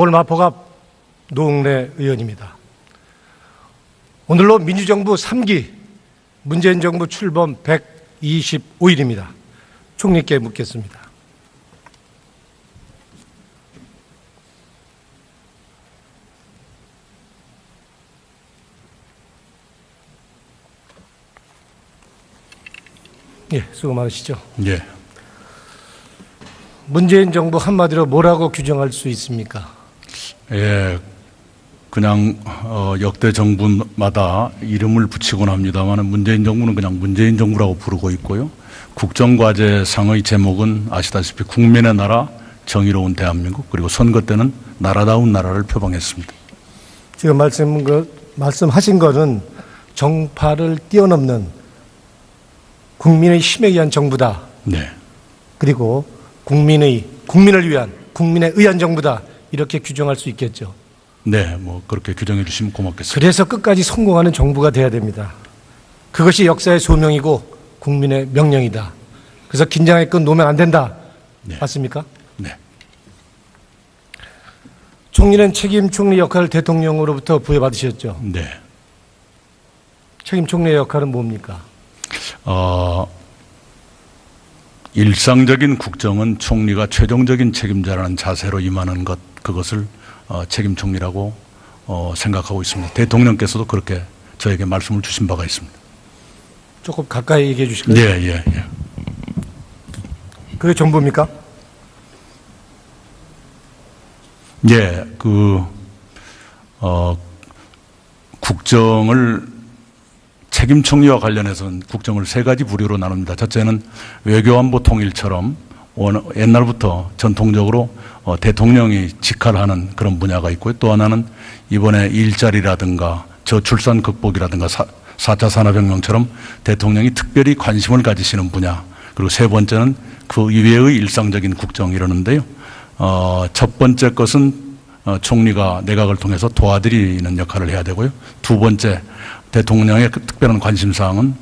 서울 마포갑 노웅래 의원입니다. 오늘로 민주정부 3기 문재인 정부 출범 125일입니다. 총리께 묻겠습니다. 예, 수고 많으시죠. 예. 문재인 정부 한마디로 뭐라고 규정할 수 있습니까? 예. 그냥 역대 정부마다 이름을 붙이곤 합니다만 문재인 정부는 그냥 문재인 정부라고 부르고 있고요. 국정과제상의 제목은 아시다시피 국민의 나라, 정의로운 대한민국, 그리고 선거 때는 나라다운 나라를 표방했습니다. 지금 말씀하신 것은 정파를 뛰어넘는 국민의 힘에 의한 정부다. 네. 그리고 국민을 위한, 국민에 의한 정부다. 이렇게 규정할 수 있겠죠. 네, 뭐 그렇게 규정해 주시면 고맙겠습니다. 그래서 끝까지 성공하는 정부가 돼야 됩니다. 그것이 역사의 소명이고 국민의 명령이다. 그래서 긴장의 끈 놓으면 안 된다. 네. 맞습니까? 네. 총리는 책임 총리 역할을 대통령으로부터 부여받으셨죠. 네. 책임 총리의 역할은 뭡니까? 일상적인 국정은 총리가 최종적인 책임자라는 자세로 임하는 것, 그것을 책임 총리라고 생각하고 있습니다. 대통령께서도 그렇게 저에게 말씀을 주신 바가 있습니다. 조금 가까이 얘기해 주실까요? 예, 예, 예. 그게 전부입니까? 예, 국정을 책임 총리와 관련해서는 국정을 세 가지 부류로 나눕니다. 첫째는 외교안보 통일처럼 옛날부터 전통적으로 대통령이 직할하는 그런 분야가 있고요. 또 하나는 이번에 일자리라든가 저출산 극복이라든가 4차 산업혁명처럼 대통령이 특별히 관심을 가지시는 분야. 그리고 세 번째는 그 이외의 일상적인 국정 이러는데요. 첫 번째 것은 총리가 내각을 통해서 도와드리는 역할을 해야 되고요. 두 번째, 대통령의 특별한 관심사항은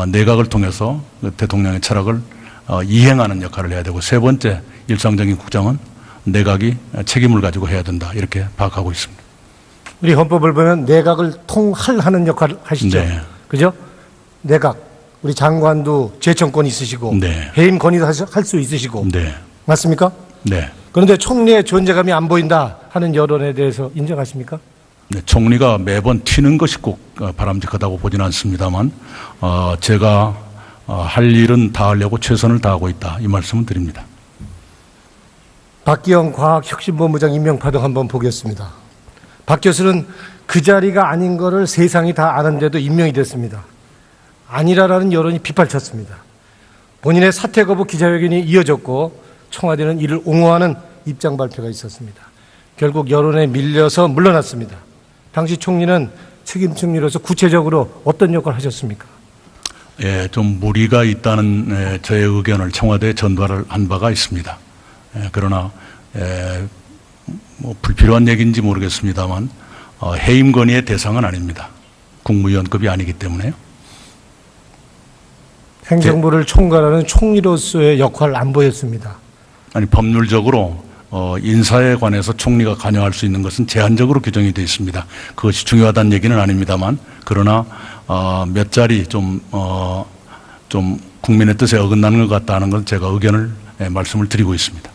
내각을 통해서 대통령의 철학을 이행하는 역할을 해야 되고, 세 번째 일상적인 국정은 내각이 책임을 가지고 해야 된다. 이렇게 파악하고 있습니다. 우리 헌법을 보면 내각을 통할하는 역할을 하시죠. 네. 그죠? 내각, 우리 장관도 제청권이 있으시고 네. 해임 권위도 할 수 있으시고 네. 맞습니까? 네. 그런데 총리의 존재감이 안 보인다 하는 여론에 대해서 인정하십니까? 네, 총리가 매번 튀는 것이 꼭 바람직하다고 보지는 않습니다만 제가 할 일은 다 하려고 최선을 다하고 있다, 이 말씀을 드립니다. 박기영 과학혁신본부장 임명파동 한번 보겠습니다. 박 교수는 그 자리가 아닌 거를 세상이 다 아는데도 임명이 됐습니다. 아니라라는 여론이 빗발쳤습니다. 본인의 사퇴 거부 기자회견이 이어졌고 청와대는 이를 옹호하는 입장 발표가 있었습니다. 결국 여론에 밀려서 물러났습니다. 당시 총리는 책임 총리로서 구체적으로 어떤 역할을 하셨습니까? 예, 좀 무리가 있다는 저의 의견을 청와대에 전달을 한 바가 있습니다. 그러나 뭐 불필요한 얘기인지 모르겠습니다만 해임 건의의 대상은 아닙니다. 국무위원급이 아니기 때문에요. 행정부를 총괄하는 총리로서의 역할을 안 보였습니다. 아니, 법률적으로 인사에 관해서 총리가 관여할 수 있는 것은 제한적으로 규정이 되어 있습니다. 그것이 중요하다는 얘기는 아닙니다만, 그러나 몇 자리 좀 국민의 뜻에 어긋나는 것 같다는 건 제가 의견을 말씀을 드리고 있습니다.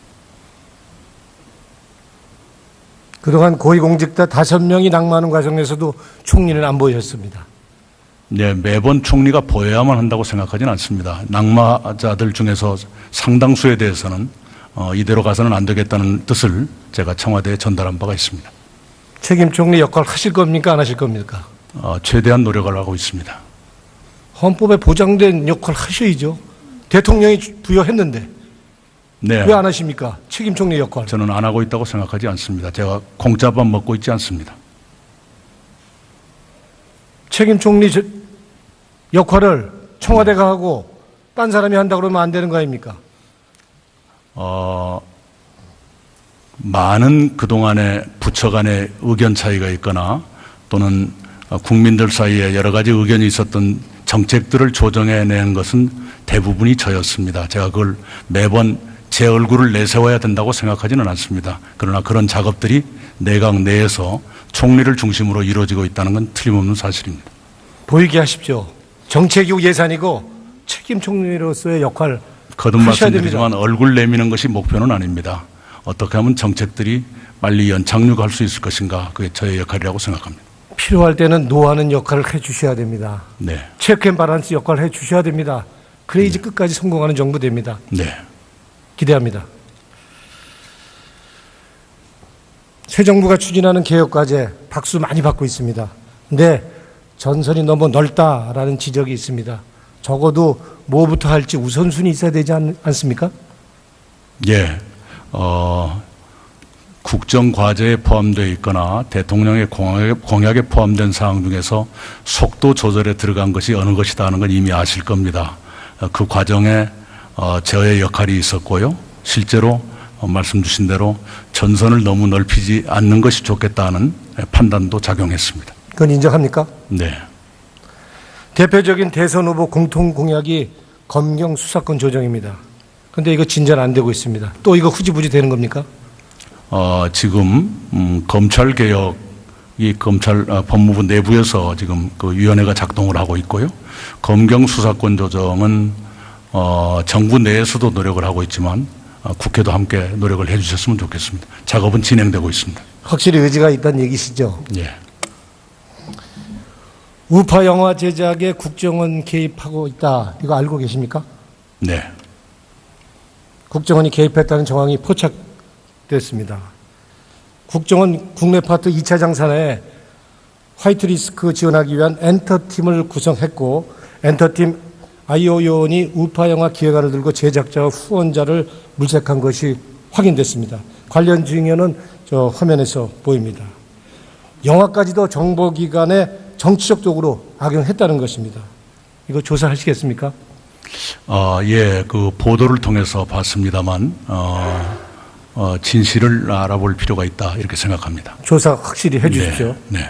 그동안 고위공직자 5명이 낙마하는 과정에서도 총리는 안 보였습니다. 네, 매번 총리가 보여야만 한다고 생각하지는 않습니다. 낙마자들 중에서 상당수에 대해서는 이대로 가서는 안 되겠다는 뜻을 제가 청와대에 전달한 바가 있습니다. 책임 총리 역할 하실 겁니까? 안 하실 겁니까? 최대한 노력을 하고 있습니다. 헌법에 보장된 역할 하셔야죠. 대통령이 부여했는데 네. 왜 안 하십니까? 책임 총리 역할. 저는 안 하고 있다고 생각하지 않습니다. 제가 공짜밥 먹고 있지 않습니다. 책임 총리 역할을 청와대가 하고 딴 사람이 한다고 그러면 안 되는 거 아닙니까? 많은 그동안의 부처 간의 의견 차이가 있거나 또는 국민들 사이에 여러 가지 의견이 있었던 정책들을 조정해낸 것은 대부분이 저였습니다. 제가 그걸 매번 제 얼굴을 내세워야 된다고 생각하지는 않습니다. 그러나 그런 작업들이 내각 내에서 총리를 중심으로 이루어지고 있다는 건 틀림없는 사실입니다. 보이게 하십시오. 정책이고 예산이고 책임 총리로서의 역할 거듭 하셔야 말씀드리지만 됩니다. 얼굴 내미는 것이 목표는 아닙니다. 어떻게 하면 정책들이 빨리 연착륙할 수 있을 것인가, 그게 저의 역할이라고 생각합니다. 필요할 때는 노하는 역할을 해주셔야 됩니다. 네, 체크 앤 바란스 역할을 해주셔야 됩니다. 그래야지 끝까지 성공하는 정부 됩니다. 네. 기대합니다. 새 정부가 추진하는 개혁과제 박수 많이 받고 있습니다. 근데 전선이 너무 넓다라는 지적이 있습니다. 적어도 뭐부터 할지 우선순위 있어야 되지 않습니까? 예, 국정과제에 포함되어 있거나 대통령의 공약에 포함된 사항 중에서 속도 조절에 들어간 것이 어느 것이다 하는 건 이미 아실 겁니다. 그 과정에 저의 역할이 있었고요. 실제로 말씀 주신 대로 전선을 너무 넓히지 않는 것이 좋겠다는 판단도 작용했습니다. 그건 인정합니까? 네. 대표적인 대선 후보 공통 공약이 검경 수사권 조정입니다. 그런데 이거 진전 안 되고 있습니다. 또 이거 후지부지 되는 겁니까? 지금 검찰 개혁이 법무부 내부에서 지금 그 위원회가 작동을 하고 있고요. 검경 수사권 조정은 정부 내에서도 노력을 하고 있지만 국회도 함께 노력을 해주셨으면 좋겠습니다. 작업은 진행되고 있습니다. 확실히 의지가 있다는 얘기시죠? 예. 우파 영화 제작에 국정원 개입하고 있다. 이거 알고 계십니까? 네. 국정원이 개입했다는 정황이 포착됐습니다. 국정원 국내 파트 2차 장사에 화이트리스크 지원하기 위한 엔터팀을 구성했고 엔터팀 IO 요원이 우파 영화 기획안을 들고 제작자와 후원자를 물색한 것이 확인됐습니다. 관련 증언은 저 화면에서 보입니다. 영화까지도 정보기관에 정치적 도구로 악용했다는 것입니다. 이거 조사하시겠습니까? 예, 그 보도를 통해서 봤습니다만 진실을 알아볼 필요가 있다 이렇게 생각합니다. 조사 확실히 해 주십시오. 네. 네.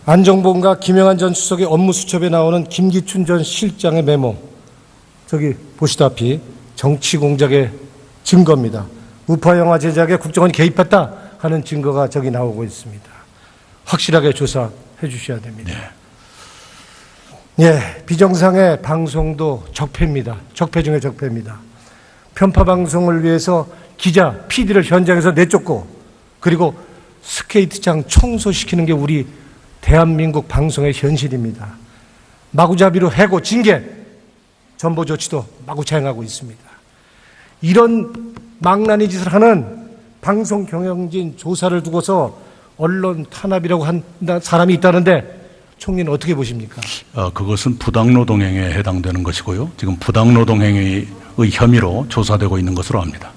안정봉과 김영한 전 수석의 업무 수첩에 나오는 김기춘 전 실장의 메모. 저기 보시다시피 정치 공작의 증거입니다. 우파 영화 제작에 국정원이 개입했다 하는 증거가 저기 나오고 있습니다. 확실하게 조사해 주셔야 됩니다. 네. 예, 비정상의 방송도 적폐입니다. 적폐 중에 적폐입니다. 편파 방송을 위해서 기자, PD를 현장에서 내쫓고 그리고 스케이트장 청소시키는 게 우리 대한민국 방송의 현실입니다. 마구잡이로 해고, 징계, 전보 조치도 마구차 행하고 있습니다. 이런 망나니 짓을 하는 방송 경영진 조사를 두고서 언론 탄압이라고 한다 사람이 있다는데 총리는 어떻게 보십니까? 그것은 부당노동행위에 해당되는 것이고요. 지금 부당노동행위의 혐의로 조사되고 있는 것으로 압니다.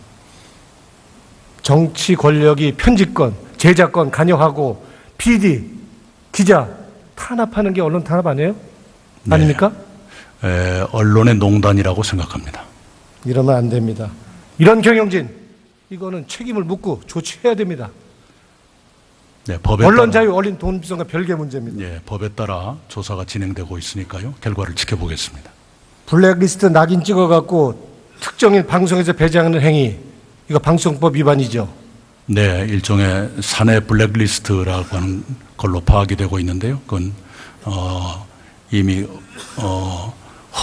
정치 권력이 편집권, 제작권 관여하고 PD, 기자 탄압하는 게 언론 탄압 아니에요? 네. 아닙니까? 언론의 농단이라고 생각합니다. 이러면 안 됩니다. 이런 경영진, 이거는 책임을 묻고 조치해야 됩니다. 네, 법에 언론 따라, 자유, 언론 독립성과 별개 문제입니다. 예, 법에 따라 조사가 진행되고 있으니까요. 결과를 지켜보겠습니다. 블랙리스트 낙인 찍어갖고 특정인 방송에서 배제하는 행위, 이거 방송법 위반이죠. 네, 일종의 사내 블랙리스트라고 하는 걸로 파악이 되고 있는데요. 그건 이미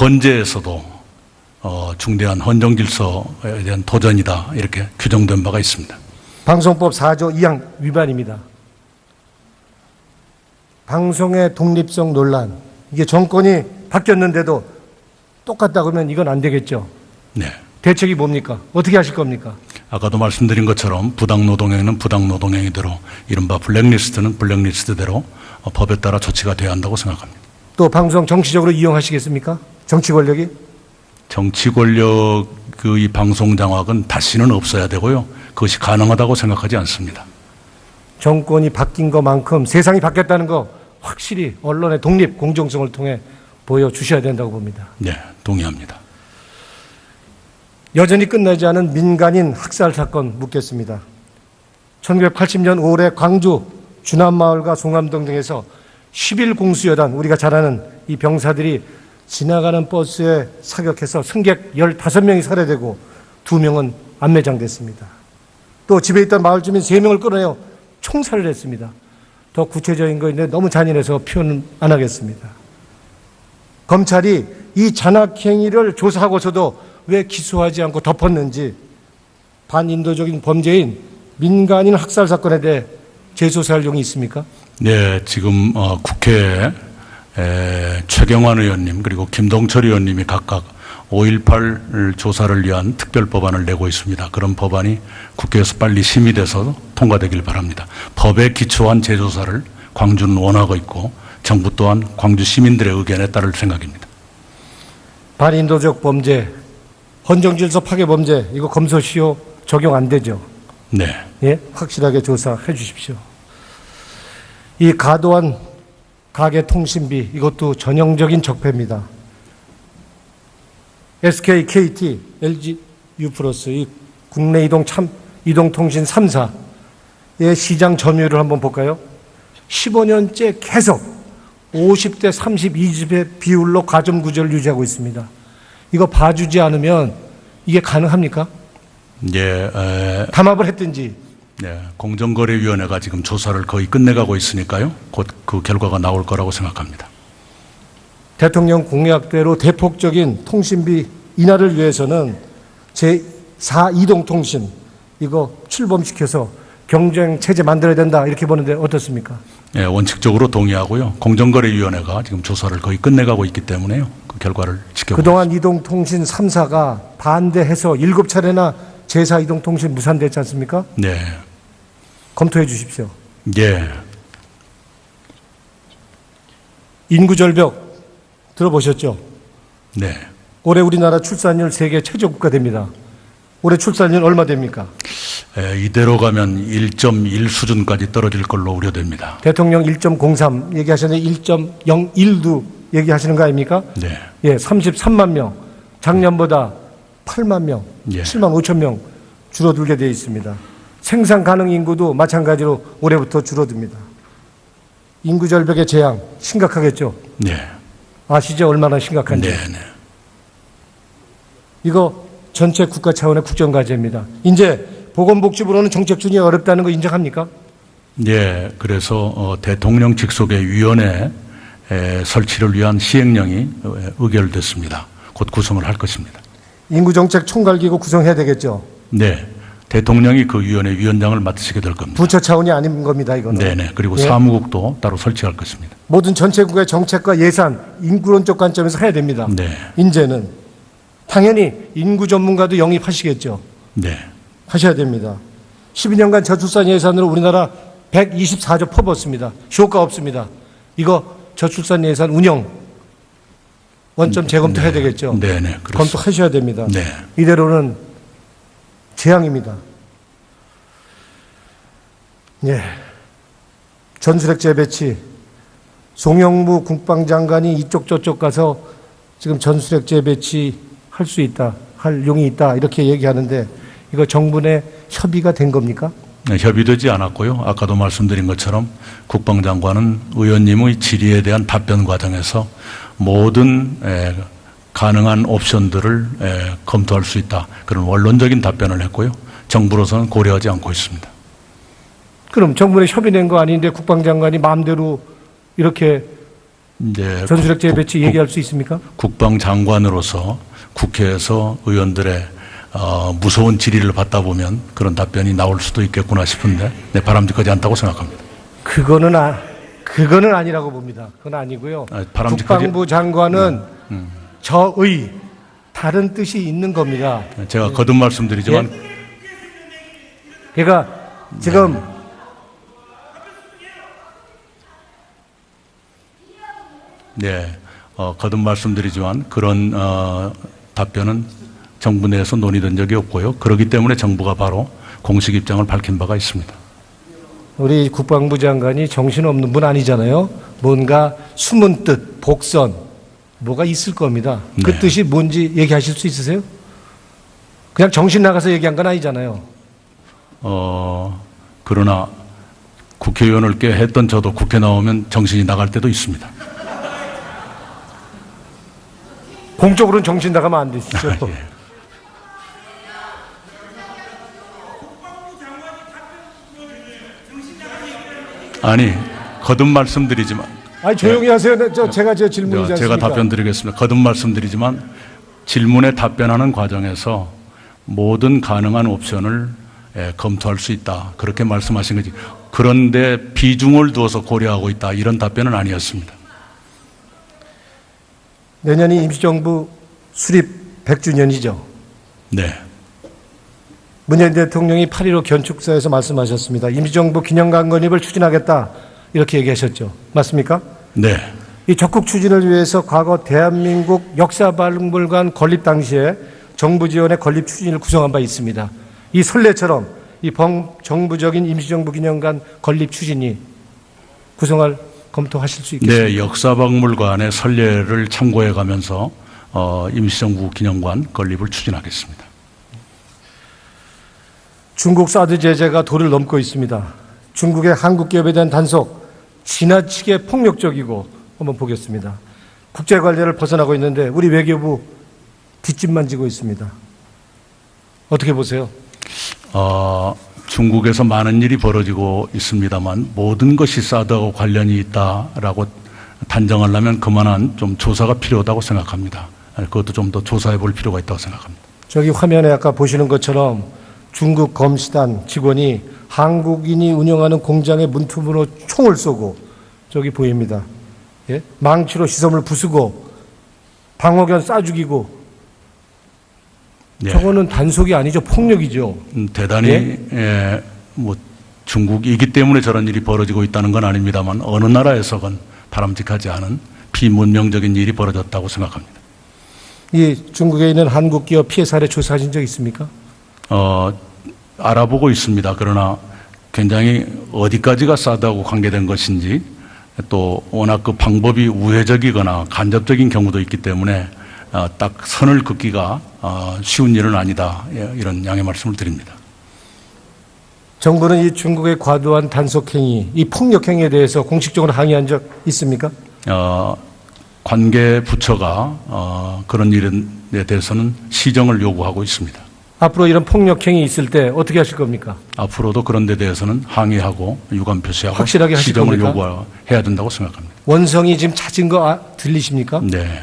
헌재에서도 중대한 헌정 질서에 대한 도전이다 이렇게 규정된 바가 있습니다. 방송법 4조 2항 위반입니다. 방송의 독립성 논란, 이게 정권이 바뀌었는데도 똑같다 그러면 이건 안 되겠죠. 네. 대책이 뭡니까? 어떻게 하실 겁니까? 아까도 말씀드린 것처럼 부당노동행위는 부당노동행위대로 이른바 블랙리스트는 블랙리스트대로 법에 따라 조치가 돼야 한다고 생각합니다. 또 방송 정치적으로 이용하시겠습니까? 정치 권력이? 정치 권력의 방송 장악은 다시는 없어야 되고요. 그것이 가능하다고 생각하지 않습니다. 정권이 바뀐 것만큼 세상이 바뀌었다는 거 확실히 언론의 독립, 공정성을 통해 보여주셔야 된다고 봅니다. 네, 동의합니다. 여전히 끝나지 않은 민간인 학살 사건 묻겠습니다. 1980년 5월에 광주 주남마을과 송암동 등에서 10일 공수여단, 우리가 잘 아는 이 병사들이 지나가는 버스에 사격해서 승객 15명이 살해되고 2명은 안매장됐습니다. 또 집에 있던 마을 주민 3명을 끌어내어 총살을 했습니다. 더 구체적인 거인데 너무 잔인해서 표현은 안 하겠습니다. 검찰이 이 잔악행위를 조사하고서도 왜 기소하지 않고 덮었는지, 반인도적인 범죄인 민간인 학살 사건에 대해 재조사할 용이 있습니까? 네, 지금 국회에 최경환 의원님 그리고 김동철 의원님이 각각 5.18 조사를 위한 특별 법안을 내고 있습니다. 그런 법안이 국회에서 빨리 심의돼서 통과되길 바랍니다. 법에 기초한 재조사를 광주는 원하고 있고 정부 또한 광주 시민들의 의견에 따를 생각입니다. 반인도적 범죄, 헌정질서 파괴 범죄, 이거 검소시효 적용 안 되죠? 네. 예, 확실하게 조사해 주십시오. 이 과도한 가계통신비, 이것도 전형적인 적폐입니다. SK, KT, LG, U+, 이 국내 이동통신 3사의 시장 점유율을 한번 볼까요? 15년째 계속 50대 32집의 비율로 가점 구조를 유지하고 있습니다. 이거 봐주지 않으면 이게 가능합니까? 예, 담합을 했든지. 네, 공정거래위원회가 지금 조사를 거의 끝내가고 있으니까요. 곧 그 결과가 나올 거라고 생각합니다. 대통령 공약대로 대폭적인 통신비 인하를 위해서는 제4 이동통신 이거 출범시켜서 경쟁체제 만들어야 된다 이렇게 보는데 어떻습니까? 예, 원칙적으로 동의하고요. 공정거래위원회가 지금 조사를 거의 끝내가고 있기 때문에요. 그 결과를 지켜보겠습니다. 그동안 이동통신 3사가 반대해서 7차례나 제4 이동통신 무산됐지 않습니까? 네. 검토해 주십시오. 예. 인구절벽 들어보셨죠? 네. 올해 우리나라 출산율 세계 최저국가 됩니다. 올해 출산율 얼마 됩니까? 이대로 가면 1.1 수준까지 떨어질 걸로 우려됩니다. 대통령 1.03 얘기하셨는데 1.01도 얘기하시는 거 아닙니까? 네. 예, 33만 명. 작년보다 8만 명, 예. 7만 5천 명 줄어들게 되어 있습니다. 생산 가능 인구도 마찬가지로 올해부터 줄어듭니다. 인구 절벽의 재앙 심각하겠죠? 네. 아시죠? 얼마나 심각한지. 네. 네. 이거 전체 국가 차원의 국정과제입니다. 이제 보건복지부로는 정책 준비가 어렵다는 거 인정합니까? 예. 그래서 대통령 직속의 위원회 설치를 위한 시행령이 의결됐습니다. 곧 구성을 할 것입니다. 인구정책 총괄기구 구성해야 되겠죠? 네. 대통령이 그 위원회 위원장을 맡으시게 될 겁니다. 부처 차원이 아닌 겁니다, 이거는. 네네. 그리고 예? 사무국도 따로 설치할 것입니다. 모든 전체국의 정책과 예산, 인구론적 관점에서 해야 됩니다. 네. 이제는 당연히 인구 전문가도 영입하시겠죠. 네. 하셔야 됩니다. 12년간 저출산 예산으로 우리나라 124조 퍼붓습니다. 효과 없습니다. 이거 저출산 예산 운영 원점 재검토해야 되겠죠. 네네. 검토하셔야 됩니다. 네. 이대로는 재앙입니다. 예. 전술핵 재배치. 송영무 국방장관이 이쪽 저쪽 가서 지금 전술핵 재배치 할 수 있다, 할 용이 있다 이렇게 얘기하는데 이거 정부 내 협의가 된 겁니까? 네, 협의되지 않았고요. 아까도 말씀드린 것처럼 국방장관은 의원님의 질의에 대한 답변 과정에서 모든 가능한 옵션들을 검토할 수 있다. 그런 원론적인 답변을 했고요. 정부로서는 고려하지 않고 있습니다. 그럼 정부 내 협의된 거 아닌데 국방장관이 마음대로 이렇게 이제 전술핵 재배치 얘기할 수 있습니까? 국방장관으로서 국회에서 의원들의 무서운 질의를 받다 보면 그런 답변이 나올 수도 있겠구나 싶은데 네, 바람직하지 않다고 생각합니다. 그거는 아니라고 봅니다. 그건 아니고요. 국방부 장관은 저의 다른 뜻이 있는 겁니다. 제가 거듭 말씀드리지만 그러니까 지금 네, 거듭 말씀드리지만 그런 답변은 정부 내에서 논의된 적이 없고요. 그렇기 때문에 정부가 바로 공식 입장을 밝힌 바가 있습니다. 우리 국방부 장관이 정신없는 분 아니잖아요. 뭔가 숨은 뜻, 복선 뭐가 있을 겁니다. 그 네. 뜻이 뭔지 얘기하실 수 있으세요? 그냥 정신 나가서 얘기한 건 아니잖아요. 그러나 국회의원을 꽤 했던 저도 국회 나오면 정신이 나갈 때도 있습니다. 공적으로는 정신 나가면 안 되시죠. 예. 아니, 거듭 말씀드리지만. 아니, 조용히 하세요. 제가 제 질문이지 제가 않습니까? 답변 드리겠습니다. 거듭 말씀드리지만 질문에 답변하는 과정에서 모든 가능한 옵션을 검토할 수 있다. 그렇게 말씀하신 거지. 그런데 비중을 두어서 고려하고 있다. 이런 답변은 아니었습니다. 내년이 임시정부 수립 100주년이죠. 네. 문재인 대통령이 8.15 견축사에서 말씀하셨습니다. 임시정부 기념관 건립을 추진하겠다. 이렇게 얘기하셨죠. 맞습니까? 네. 이 적극 추진을 위해서 과거 대한민국 역사박물관 건립 당시에 정부 지원의 건립 추진을 구성한 바 있습니다. 이 선례처럼 이 정부적인 임시정부 기념관 건립 추진이 검토하실 수 있겠습니까? 네, 역사박물관의 선례를 참고해 가면서 임시정부 기념관 건립을 추진하겠습니다. 중국 사드 제재가 도를 넘고 있습니다. 중국의 한국 기업에 대한 단속 지나치게 폭력적이고 한번 보겠습니다. 국제 관례를 벗어나고 있는데 우리 외교부 뒷짐만 지고 있습니다. 어떻게 보세요? 중국에서 많은 일이 벌어지고 있습니다만 모든 것이 사드하고 관련이 있다라고 단정하려면 그만한 좀 조사가 필요하다고 생각합니다. 그것도 좀 더 조사해 볼 필요가 있다고 생각합니다. 저기 화면에 아까 보시는 것처럼 중국 검시단 직원이 한국인이 운영하는 공장의 문틈으로 총을 쏘고 저기 보입니다. 예? 망치로 시설을 부수고 방어견 쏴 죽이고 네. 저거는 단속이 아니죠. 폭력이죠. 대단히 뭐 중국이기 때문에 저런 일이 벌어지고 있다는 건 아닙니다만 어느 나라에서건 바람직하지 않은 비문명적인 일이 벌어졌다고 생각합니다. 이 중국에 있는 한국 기업 피해 사례 조사하신 적 있습니까? 알아보고 있습니다. 그러나 굉장히 어디까지가 사드하고 관계된 것인지 또 워낙 그 방법이 우회적이거나 간접적인 경우도 있기 때문에 딱 선을 긋기가 쉬운 일은 아니다. 이런 양해 말씀을 드립니다. 정부는 이 중국의 과도한 단속행위, 이 폭력행위에 대해서 공식적으로 항의한 적 있습니까? 관계 부처가 그런 일에 대해서는 시정을 요구하고 있습니다. 앞으로 이런 폭력행위 있을 때 어떻게 하실 겁니까? 앞으로도 그런 데 대해서는 항의하고 유감 표시하고 확실하게 하실 시정을 겁니까? 요구해야 된다고 생각합니다. 원성이 지금 찾은 거 들리십니까? 네.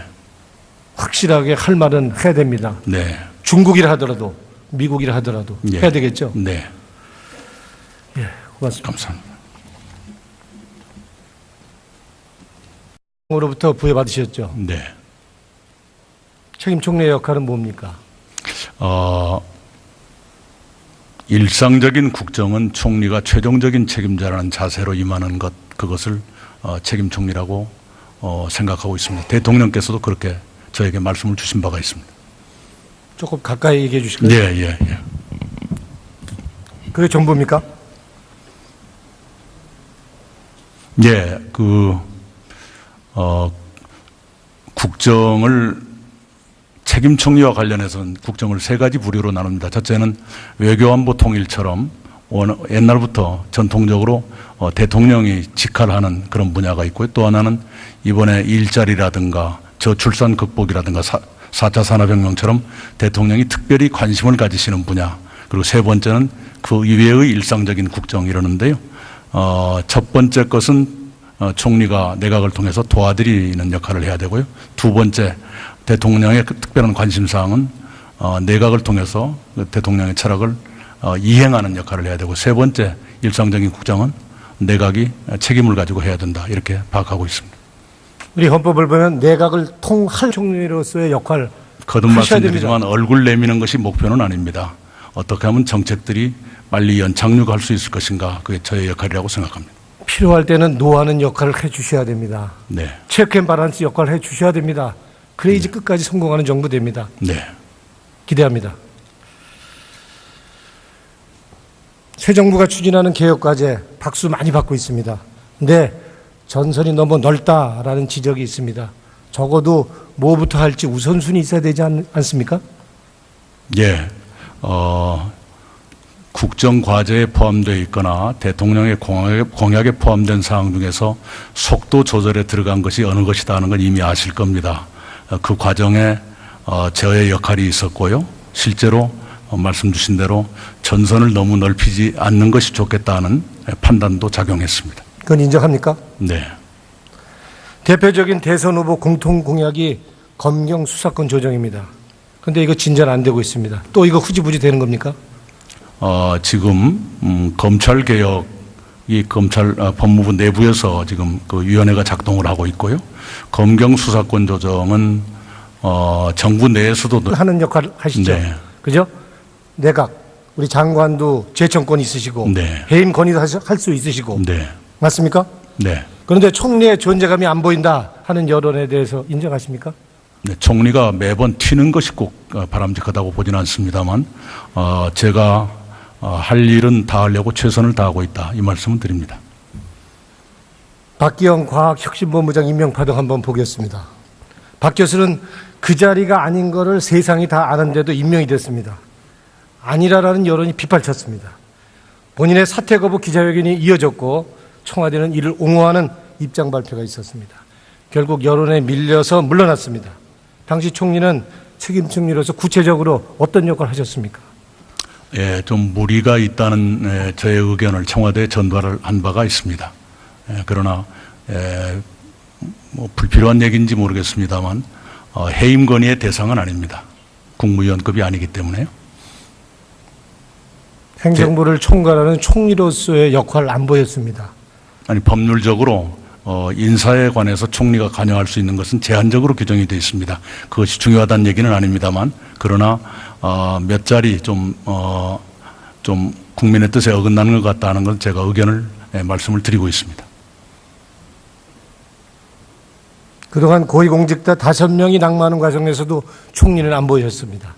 확실하게 할 말은 해야 됩니다. 네. 중국이라 하더라도 미국이라 하더라도 예. 해야 되겠죠? 네. 예, 고맙습니다. 감사합니다. 으로부터 부여받으셨죠? 네. 책임 총리의 역할은 뭡니까? 일상적인 국정은 총리가 최종적인 책임자라는 자세로 임하는 것, 그것을 책임 총리라고 생각하고 있습니다. 대통령께서도 그렇게 저에게 말씀을 주신 바가 있습니다. 조금 가까이 얘기해 주실까요? 네, 예, 예. 그게 전부입니까? 예, 국정을 책임 총리와 관련해서는 국정을 세 가지 부류로 나눕니다. 첫째는 외교안보 통일처럼 옛날부터 전통적으로 대통령이 직할하는 그런 분야가 있고요. 또 하나는 이번에 일자리라든가 저출산 극복이라든가 4차 산업혁명처럼 대통령이 특별히 관심을 가지시는 분야. 그리고 세 번째는 그 이외의 일상적인 국정 이러는데요. 첫 번째 것은 총리가 내각을 통해서 도와드리는 역할을 해야 되고요. 두 번째 대통령의 특별한 관심사항은 내각을 통해서 대통령의 철학을 이행하는 역할을 해야 되고, 세 번째 일상적인 국정은 내각이 책임을 가지고 해야 된다, 이렇게 파악하고 있습니다. 우리 헌법을 보면 내각을 통할 총리로서의 역할 거듭 하셔야 말씀드리지만 됩니다. 얼굴 내미는 것이 목표는 아닙니다. 어떻게 하면 정책들이 빨리 연착륙할 수 있을 것인가, 그게 저의 역할이라고 생각합니다. 필요할 때는 노하는 역할을 해 주셔야 됩니다. 네, 체크 앤 바란스 역할을 해 주셔야 됩니다. 그래야지 끝까지 성공하는 정부 됩니다. 네. 기대합니다. 새 정부가 추진하는 개혁과제 박수 많이 받고 있습니다. 근데 전선이 너무 넓다라는 지적이 있습니다. 적어도 뭐부터 할지 우선순위 있어야 되지 않습니까? 예, 국정과제에 포함되어 있거나 대통령의 공약에 포함된 사항 중에서 속도 조절에 들어간 것이 어느 것이다 하는 건 이미 아실 겁니다. 그 과정에 저의 역할이 있었고요. 실제로 말씀 주신 대로 전선을 너무 넓히지 않는 것이 좋겠다는 판단도 작용했습니다. 그건 인정합니까? 네. 대표적인 대선 후보 공통 공약이 검경 수사권 조정입니다. 그런데 이거 진전 안 되고 있습니다. 또 이거 후지부지 되는 겁니까? 지금 검찰 개혁이 법무부 내부에서 지금 그 위원회가 작동을 하고 있고요. 검경 수사권 조정은 정부 내에서도 하는 역할을 하시죠. 네. 그죠? 내각, 우리 장관도 재청권 있으시고 네. 해임 건의도 할 수 있으시고 네. 맞습니까? 네. 그런데 총리의 존재감이 안 보인다 하는 여론에 대해서 인정하십니까? 네, 총리가 매번 튀는 것이 꼭 바람직하다고 보지는 않습니다만 제가 할 일은 다 하려고 최선을 다하고 있다 이 말씀을 드립니다. 박기영 과학혁신본부장 임명파동 한번 보겠습니다. 박 교수는 그 자리가 아닌 거를 세상이 다 아는데도 임명이 됐습니다. 아니라라는 여론이 빗발쳤습니다. 본인의 사퇴 거부 기자회견이 이어졌고 청와대는 이를 옹호하는 입장 발표가 있었습니다. 결국 여론에 밀려서 물러났습니다. 당시 총리는 책임 총리로서 구체적으로 어떤 역할을 하셨습니까? 예, 좀 무리가 있다는 저의 의견을 청와대에 전달을 한 바가 있습니다. 그러나 뭐 불필요한 얘기인지 모르겠습니다만 해임 건의의 대상은 아닙니다. 국무위원급이 아니기 때문에요. 행정부를 총괄하는 총리로서의 역할을 안 보였습니다. 아니 법률적으로 인사에 관해서 총리가 관여할 수 있는 것은 제한적으로 규정이 되어 있습니다. 그것이 중요하다는 얘기는 아닙니다만 그러나 몇 자리 좀 국민의 뜻에 어긋나는 것 같다는 건 제가 의견을 말씀을 드리고 있습니다. 그동안 고위공직자 5명이 낙마하는 과정에서도 총리는 안 보이셨습니다.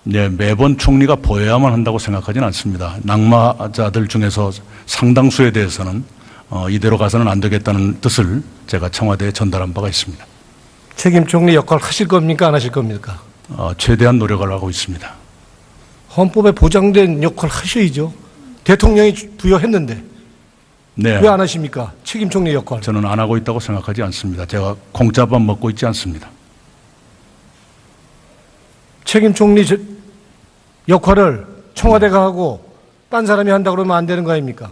네, 매번 총리가 보여야만 한다고 생각하지는 않습니다. 낙마자들 중에서 상당수에 대해서는 이대로 가서는 안 되겠다는 뜻을 제가 청와대에 전달한 바가 있습니다. 책임 총리 역할 하실 겁니까? 안 하실 겁니까? 최대한 노력을 하고 있습니다. 헌법에 보장된 역할 하셔야죠. 대통령이 부여했는데 네, 왜 안 하십니까? 책임 총리 역할. 저는 안 하고 있다고 생각하지 않습니다. 제가 공짜밥 먹고 있지 않습니다. 책임 총리 역할을 청와대가 하고 딴 사람이 한다 그러면 안 되는 거 아닙니까?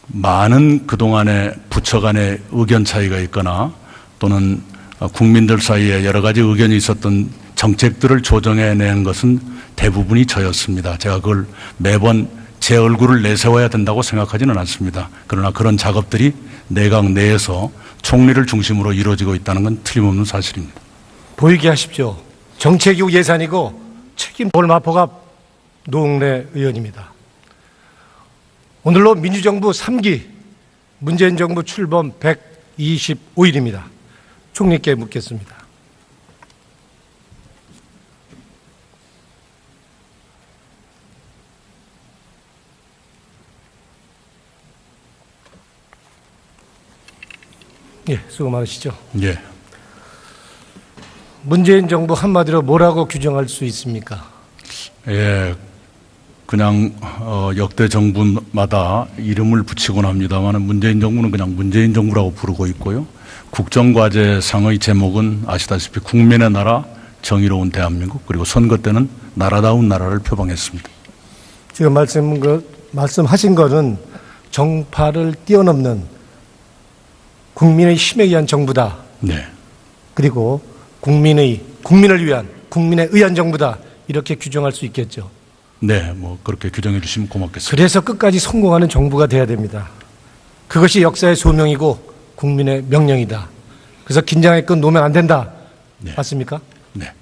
많은 그동안의 부처 간의 의견 차이가 있거나 또는 국민들 사이에 여러 가지 의견이 있었던 정책들을 조정해낸 것은 대부분이 저였습니다. 제가 그걸 매번 제 얼굴을 내세워야 된다고 생각하지는 않습니다. 그러나 그런 작업들이 내각 내에서 총리를 중심으로 이루어지고 있다는 건 틀림없는 사실입니다. 보이게 하십시오. 정책이고 예산이고 책임 볼마포가 노웅래 의원입니다. 오늘로 민주정부 3기 문재인 정부 출범 125일입니다. 총리께 묻겠습니다. 예, 수고 많으시죠. 예. 문재인 정부 한마디로 뭐라고 규정할 수 있습니까? 예. 그냥 역대 정부마다 이름을 붙이곤 합니다만 문재인 정부는 그냥 문재인 정부라고 부르고 있고요. 국정과제상의 제목은 아시다시피 국민의 나라, 정의로운 대한민국, 그리고 선거 때는 나라다운 나라를 표방했습니다. 지금 말씀하신 것은 정파를 뛰어넘는 국민의 힘에 의한 정부다. 네. 그리고 국민을 위한, 국민에 의한 정부다. 이렇게 규정할 수 있겠죠. 네, 뭐 그렇게 규정해 주시면 고맙겠습니다. 그래서 끝까지 성공하는 정부가 돼야 됩니다. 그것이 역사의 소명이고 국민의 명령이다. 그래서 긴장의 끈 놓으면 안 된다. 네. 맞습니까? 네.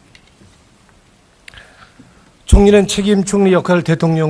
총리는 책임 총리 역할을 대통령